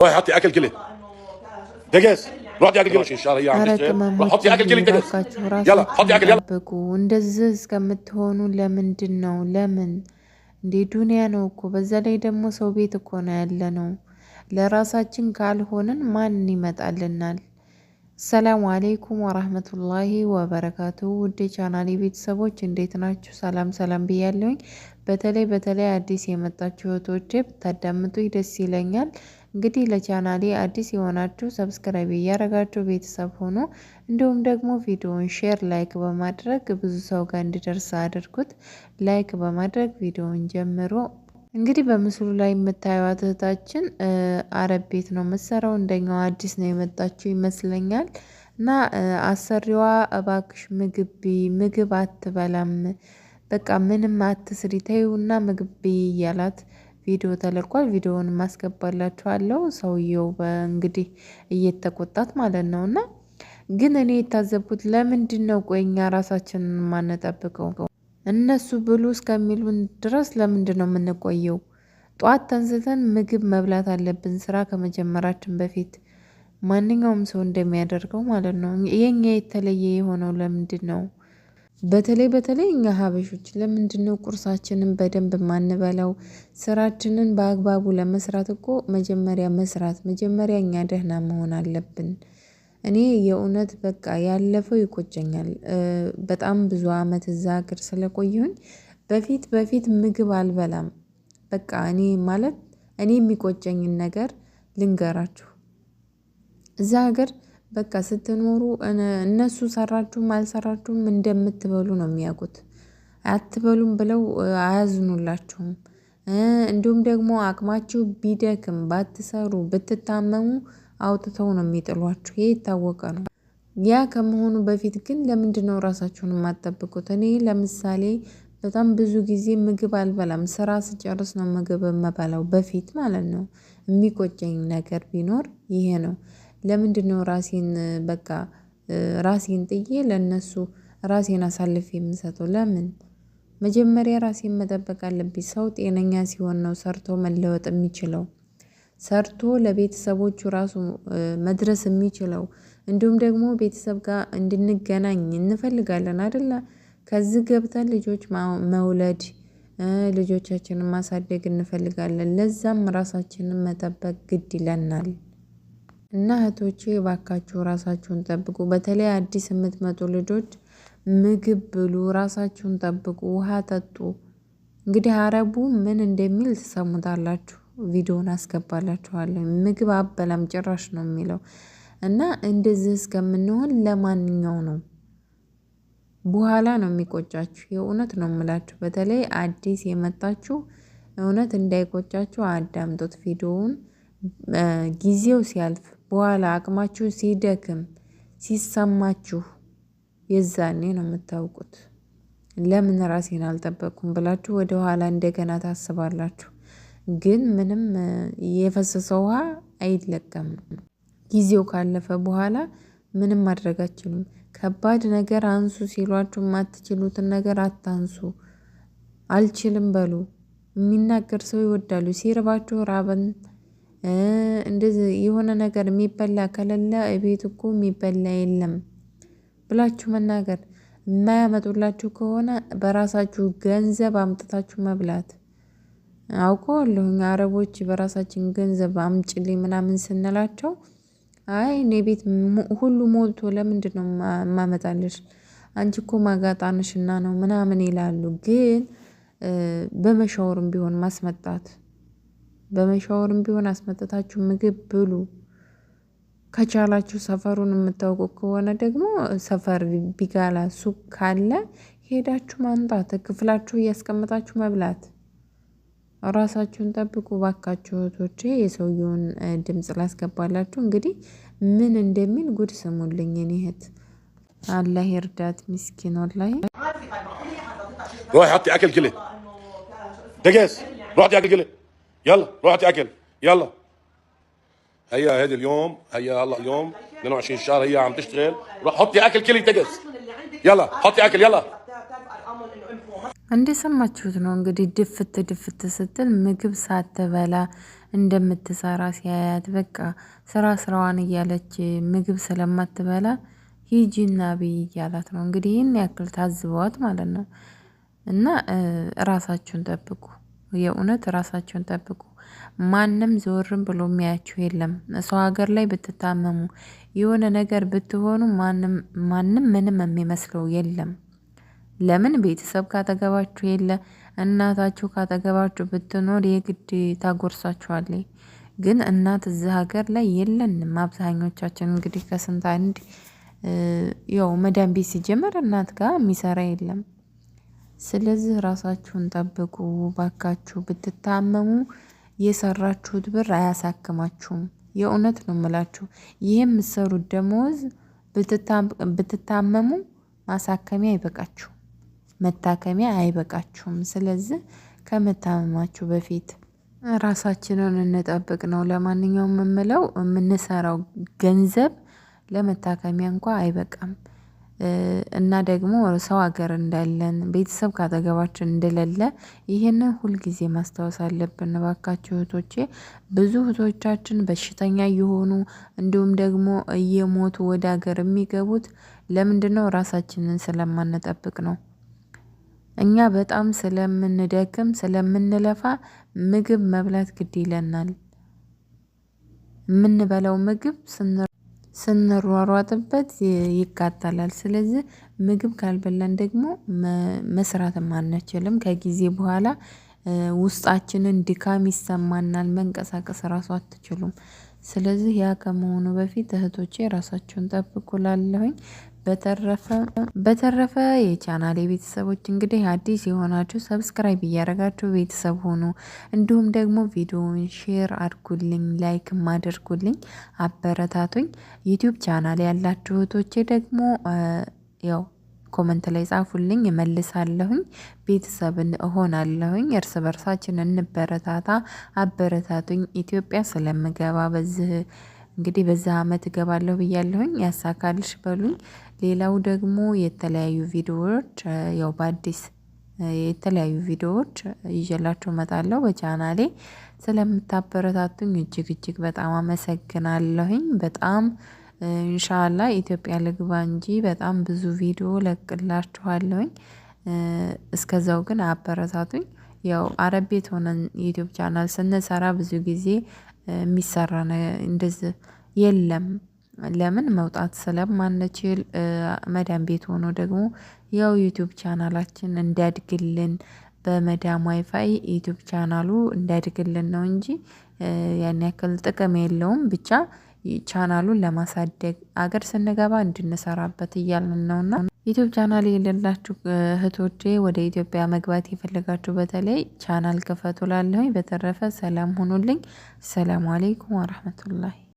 روحي حطي اكل كلي دجاج. روحي اكل 20 شهر هي عم تشتغل. روح حطي اكل كلي دجاج. يلا حطي اكل يلا እንደዚህ እስከምትሆኑ ለምንድን ነው? ለምን እንዴ? ዱንያ ነው እኮ። በዛ ላይ ደግሞ ሰው ቤት እኮ ነው ያለ ነው። ለራሳችን ካልሆንን ማን ይመጣልናል? ሰላም አለይኩም ወራህመቱላሂ ወበረካቱ። ውድ ቻናሌ ቤተሰቦች እንዴት ናችሁ? ሰላም ብያለሁኝ። በተለይ አዲስ የመጣችሁ እህቶቼ ብታዳምጡኝ ደስ ይለኛል። እንግዲህ ለቻናሌ አዲስ የሆናችሁ ሰብስክራይብ እያደረጋችሁ ቤተሰብ ሆኖ እንዲሁም ደግሞ ቪዲዮውን ሼር፣ ላይክ በማድረግ ብዙ ሰው ጋር እንዲደርስ አድርጉት። ላይክ በማድረግ ቪዲዮውን ጀምሮ እንግዲህ በምስሉ ላይ የምታዩት እህታችን አረብ ቤት ነው የምትሰራው። እንደኛው አዲስ ነው የመጣችው ይመስለኛል። እና አሰሪዋ እባክሽ ምግብ አትበላም፣ በቃ ምንም አትስሪ ተይውና ምግብ እያላት ቪዲዮ ተለቋል። ቪዲዮውን ማስገባላችኋለሁ። ሰውየው እንግዲህ እየተቆጣት ማለት ነው። እና ግን እኔ የታዘብኩት ለምንድን ነው ቆይኛ ራሳችንን ማነጠብቀው? እነሱ ብሉ እስከሚሉን ድረስ ለምንድን ነው የምንቆየው? ጧት ተንስተን ምግብ መብላት አለብን፣ ስራ ከመጀመራችን በፊት ማንኛውም ሰው እንደሚያደርገው ማለት ነው። የኛ የተለየ የሆነው ለምንድን ነው? በተለይ እኛ ሀበሾች ለምንድን ነው ቁርሳችንን በደንብ ማንበላው? ስራችንን በአግባቡ ለመስራት እኮ መጀመሪያ እኛ ደህና መሆን አለብን። እኔ የእውነት በቃ ያለፈው ይቆጨኛል። በጣም ብዙ አመት እዛ ሀገር ስለቆየሁኝ በፊት ምግብ አልበላም። በቃ እኔ የሚቆጨኝን ነገር ልንገራችሁ። እዛ ሀገር በቃ ስትኖሩ እነሱ ሰራችሁም አልሰራችሁም እንደምትበሉ ነው የሚያውቁት። አትበሉም ብለው አያዝኑላችሁም። እንዲሁም ደግሞ አቅማችሁ ቢደክም ባትሰሩ ብትታመሙ አውጥተው ነው የሚጥሏችሁ። ይሄ የታወቀ ነው። ያ ከመሆኑ በፊት ግን ለምንድን ነው ራሳችሁን የማትጠብቁት? እኔ ለምሳሌ በጣም ብዙ ጊዜ ምግብ አልበላም። ስራ ስጨርስ ነው ምግብ የምበላው በፊት ማለት ነው። የሚቆጨኝ ነገር ቢኖር ይሄ ነው። ለምንድን ነው ራሴን ጥዬ ለነሱ ራሴን አሳልፌ የምሰጠው? ለምን? መጀመሪያ ራሴን መጠበቅ አለብኝ። ሰው ጤነኛ ሲሆን ነው ሰርቶ መለወጥ የሚችለው፣ ሰርቶ ለቤተሰቦቹ ራሱ መድረስ የሚችለው። እንዲሁም ደግሞ ቤተሰብ ጋር እንድንገናኝ እንፈልጋለን አይደለ? ከዚህ ገብተን ልጆች መውለድ፣ ልጆቻችንን ማሳደግ እንፈልጋለን። ለዛም ራሳችንን መጠበቅ ግድ ይለናል። እና እህቶቼ እባካችሁ ራሳችሁን ጠብቁ። በተለይ አዲስ የምትመጡ ልጆች ምግብ ብሉ፣ ራሳችሁን ጠብቁ፣ ውሃ ጠጡ። እንግዲህ አረቡ ምን እንደሚል ትሰሙታላችሁ። ቪዲዮውን አስገባላችኋለሁ። ምግብ አበላም ጭራሽ ነው የሚለው። እና እንደዚህ እስከምንሆን ለማንኛው ነው በኋላ ነው የሚቆጫችሁ። የእውነት ነው የምላችሁ። በተለይ አዲስ የመጣችሁ እውነት እንዳይቆጫችሁ አዳምጡት ቪዲዮውን። ጊዜው ሲያልፍ በኋላ አቅማችሁ ሲደክም ሲሰማችሁ የዛኔ ነው የምታውቁት። ለምን ራሴን አልጠበቅኩም ብላችሁ ወደ ኋላ እንደገና ታስባላችሁ። ግን ምንም የፈሰሰ ውሃ አይለቀም። ጊዜው ካለፈ በኋላ ምንም ማድረግ አትችሉም። ከባድ ነገር አንሱ ሲሏችሁ የማትችሉትን ነገር አታንሱ። አልችልም በሉ። የሚናገር ሰው ይወዳሉ። ሲርባችሁ ራበን እንደዚህ የሆነ ነገር የሚበላ ከሌለ ቤት እኮ የሚበላ የለም ብላችሁ መናገር። የማያመጡላችሁ ከሆነ በራሳችሁ ገንዘብ አምጥታችሁ መብላት። አውቀዋለሁኝ አረቦች በራሳችን ገንዘብ አምጭልኝ ምናምን ስንላቸው አይ እኔ ቤት ሁሉ ሞልቶ ለምንድን ነው የማመጣልሽ? አንቺ እኮ ማጋጣንሽና ነው ምናምን ይላሉ። ግን በመሻወርም ቢሆን አስመጥታችሁ ምግብ ብሉ። ከቻላችሁ ሰፈሩን የምታውቁ ከሆነ ደግሞ ሰፈር ቢጋላ ሱቅ ካለ ሄዳችሁ ማምጣት፣ ክፍላችሁ እያስቀመጣችሁ መብላት። ራሳችሁን ጠብቁ ባካችሁ እህቶቼ። የሰውየውን ድምጽ ላስገባላችሁ። እንግዲህ ምን እንደሚል ጉድ ስሙልኝ። እኔ እህት አላህ ይርዳት ምስኪን ወላሂ። روحي حطي اكل كلي دجاج. روحي اكل كلي يلا. روحي اكل يلا. هيا هذا اليوم اليوم 22 شهر هي عم تشتغل. روح حطي اكل كلي دجاج. يلا حطي اكل يلا. እንደሰማችሁት ነው እንግዲህ ድፍት ስትል ምግብ ሳትበላ እንደምትሰራ ሲያያት በቃ ስራዋን እያለች ምግብ ስለማትበላ ሂጂና ብይ እያላት ነው እንግዲህ ይህን ያክል ታዝበዋት ማለት ነው። እና ራሳችሁን ጠብቁ፣ የእውነት ራሳችሁን ጠብቁ። ማንም ዘወርም ብሎ የሚያያችሁ የለም። ሰው ሀገር ላይ ብትታመሙ የሆነ ነገር ብትሆኑ ማንም ምንም የሚመስለው የለም። ለምን ቤተሰብ ካጠገባችሁ የለ፣ እናታችሁ ካጠገባችሁ ብትኖር የግድ ታጎርሳችኋለች። ግን እናት እዚህ ሀገር ላይ የለንም አብዛኞቻችን እንግዲህ ከስንት አንድ ያው መዳም ቤት ሲጀመር እናት ጋር የሚሰራ የለም። ስለዚህ ራሳችሁን ጠብቁ ባካችሁ። ብትታመሙ የሰራችሁት ብር አያሳክማችሁም። የእውነት ነው የምላችሁ። ይህ የምትሰሩት ደሞዝ ብትታመሙ ማሳከሚያ አይበቃችሁም፣ መታከሚያ አይበቃችሁም። ስለዚህ ከመታመማችሁ በፊት ራሳችንን እንጠብቅ ነው ለማንኛውም የምለው። የምንሰራው ገንዘብ ለመታከሚያ እንኳ አይበቃም። እና ደግሞ ሰው ሀገር እንዳለን ቤተሰብ ካጠገባችን እንደሌለ ይህንን ሁልጊዜ ማስታወስ አለብን። እባካችሁ እህቶቼ፣ ብዙ እህቶቻችን በሽተኛ እየሆኑ እንዲሁም ደግሞ እየሞቱ ወደ ሀገር የሚገቡት ለምንድነው? ራሳችንን ስለማንጠብቅ ነው። እኛ በጣም ስለምንደክም ስለምንለፋ ምግብ መብላት ግድ ይለናል። የምንበላው ምግብ ስንሯሯጥበት ይቃጠላል። ስለዚህ ምግብ ካልበላን ደግሞ መስራትም አንችልም። ከጊዜ በኋላ ውስጣችንን ድካም ይሰማናል። መንቀሳቀስ ራሱ አትችሉም። ስለዚህ ያ ከመሆኑ በፊት እህቶቼ ራሳችሁን ጠብቁ ላለሁኝ። በተረፈ የቻናሌ ቤተሰቦች እንግዲህ አዲስ የሆናችሁ ሰብስክራይብ እያደረጋችሁ ቤተሰብ ሆኑ። እንዲሁም ደግሞ ቪዲዮውን ሼር አድርጉልኝ፣ ላይክም አድርጉልኝ፣ አበረታቱኝ። ዩቲዩብ ቻናል ያላችሁ እህቶቼ ደግሞ ያው ኮመንት ላይ ጻፉልኝ፣ እመልሳለሁኝ፣ ቤተሰብን እሆናለሁኝ። እርስ በርሳችን እንበረታታ፣ አበረታቱኝ። ኢትዮጵያ ስለምገባ እንግዲህ በዛ አመት እገባለሁ ብያለሁኝ። ያሳካልሽ በሉኝ። ሌላው ደግሞ የተለያዩ ቪዲዮዎች ያው በአዲስ የተለያዩ ቪዲዮዎች ይዤላችሁ እመጣለሁ በቻናሌ። ስለምታበረታቱኝ እጅግ በጣም አመሰግናለሁኝ። በጣም ኢንሻአላህ ኢትዮጵያ ልግባ እንጂ በጣም ብዙ ቪዲዮ ለቅላችኋለሁኝ። እስከዛው ግን አበረታቱኝ። ያው አረብ ቤት ሆነን ዩቲዩብ ቻናል ስንሰራ ብዙ ጊዜ የሚሰራ እንደዚህ የለም። ለምን? መውጣት ስለማንችል መዳም ቤት ሆኖ ደግሞ ያው ዩቲዩብ ቻናላችን እንዲያድግልን በመዳም ዋይፋይ ዩቲዩብ ቻናሉ እንዲያድግልን ነው እንጂ ያን ያክል ጥቅም የለውም። ብቻ ቻናሉን ለማሳደግ አገር ስንገባ እንድንሰራበት እያልን ነውና ዩቲዩብ ቻናል የሌላችሁ እህቶቼ ወደ ኢትዮጵያ መግባት የፈለጋችሁ በተለይ ቻናል ክፈቱ ላለሁኝ። በተረፈ ሰላም ሁኑልኝ። ሰላም አለይኩም ወራህመቱላሂ